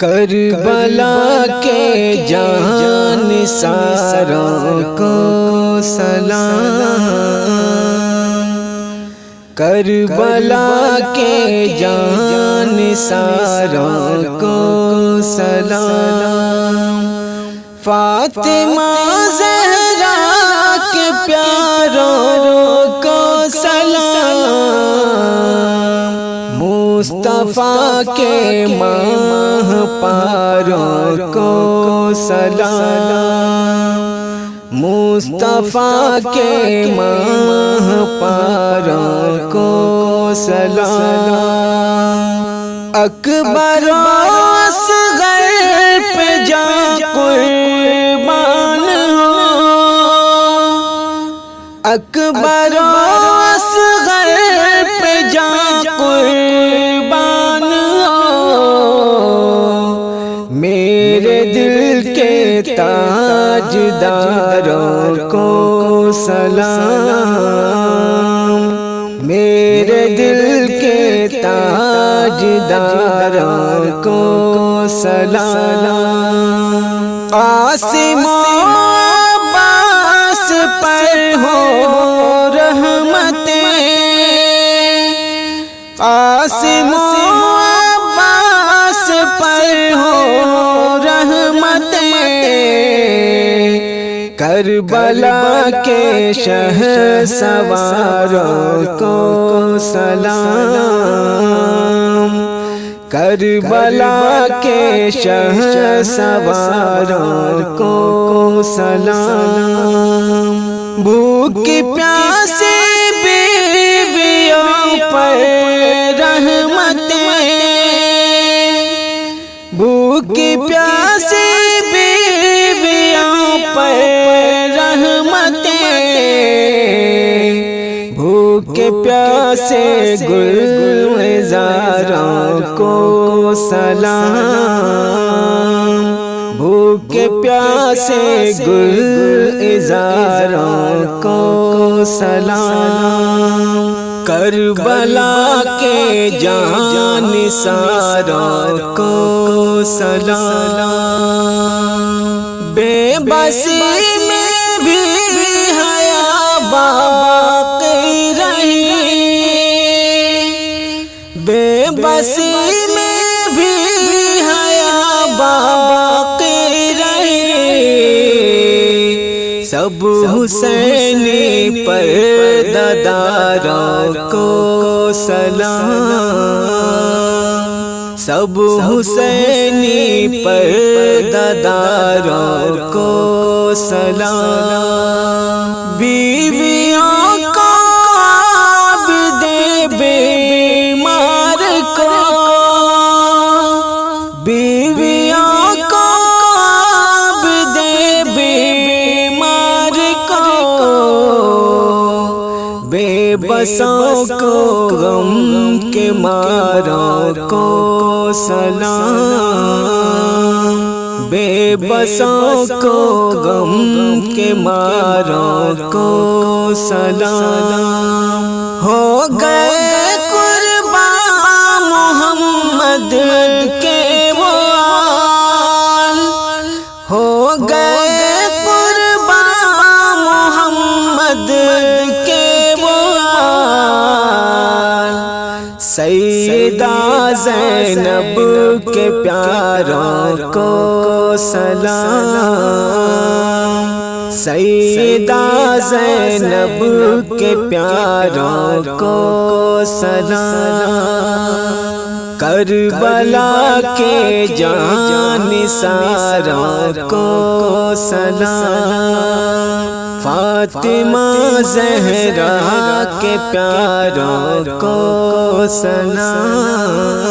کربلا کے جان ساروں کو سلام، کربلا کے جان ساروں کو سلام، فاطمہ زہرا کے پیاروں کو سلام، مصطفیٰ کے ماہ پاروں کو سلام، مصطفیٰ کے ماہ پاروں کو سلام، اکبر و اصغر پہ جا قربان ہو، اکبر و اصغر پہ جا قربان ہو، میرے دل کے تاجداروں کو سلام، میرے دل کے تاجداروں کو سلام، قاسم و عباس پر ہو رحمتیں، قاسم و عباس پر ہو رحمتیں، کربلا کے شہسواروں کو سلام، کربلا کے شہسواروں کو سلام، بھوک پیاسے بیویوں پر رحمتیں، بھوک پیاسے بیویوں پر رحمتیں، بھوک پیاسے گلزاروں کو سلام، بھوک پیاسے گلزاروں کو سلام، کربلا کے جان ساروں کو سلام، بے بسی میں بھی حیا باقی رہی، بے بسی میں بھی حیا باقی رہی، سب حسینی پرداداروں کو سلام، سب حسینی پرداداروں کو سلام، بیویوں کو عابد بیمار کو، بیویوں کو عابد بیمار کو، بے بسوں کو غم کے ماروں کو سلام، بے بسوں کو غم کے ماروں کو سلام، ہو گئے قربان محمد کے وہ آل، ہو گئے قربان محمد کے وہ آل، سیدہ زینب کے پیاروں کو سلام، سیدہ زینب کے پیاروں کو سلام، کربلا کے جان ساروں کو سلام، فاطمہ زہرا کے پیاروں کو سلام۔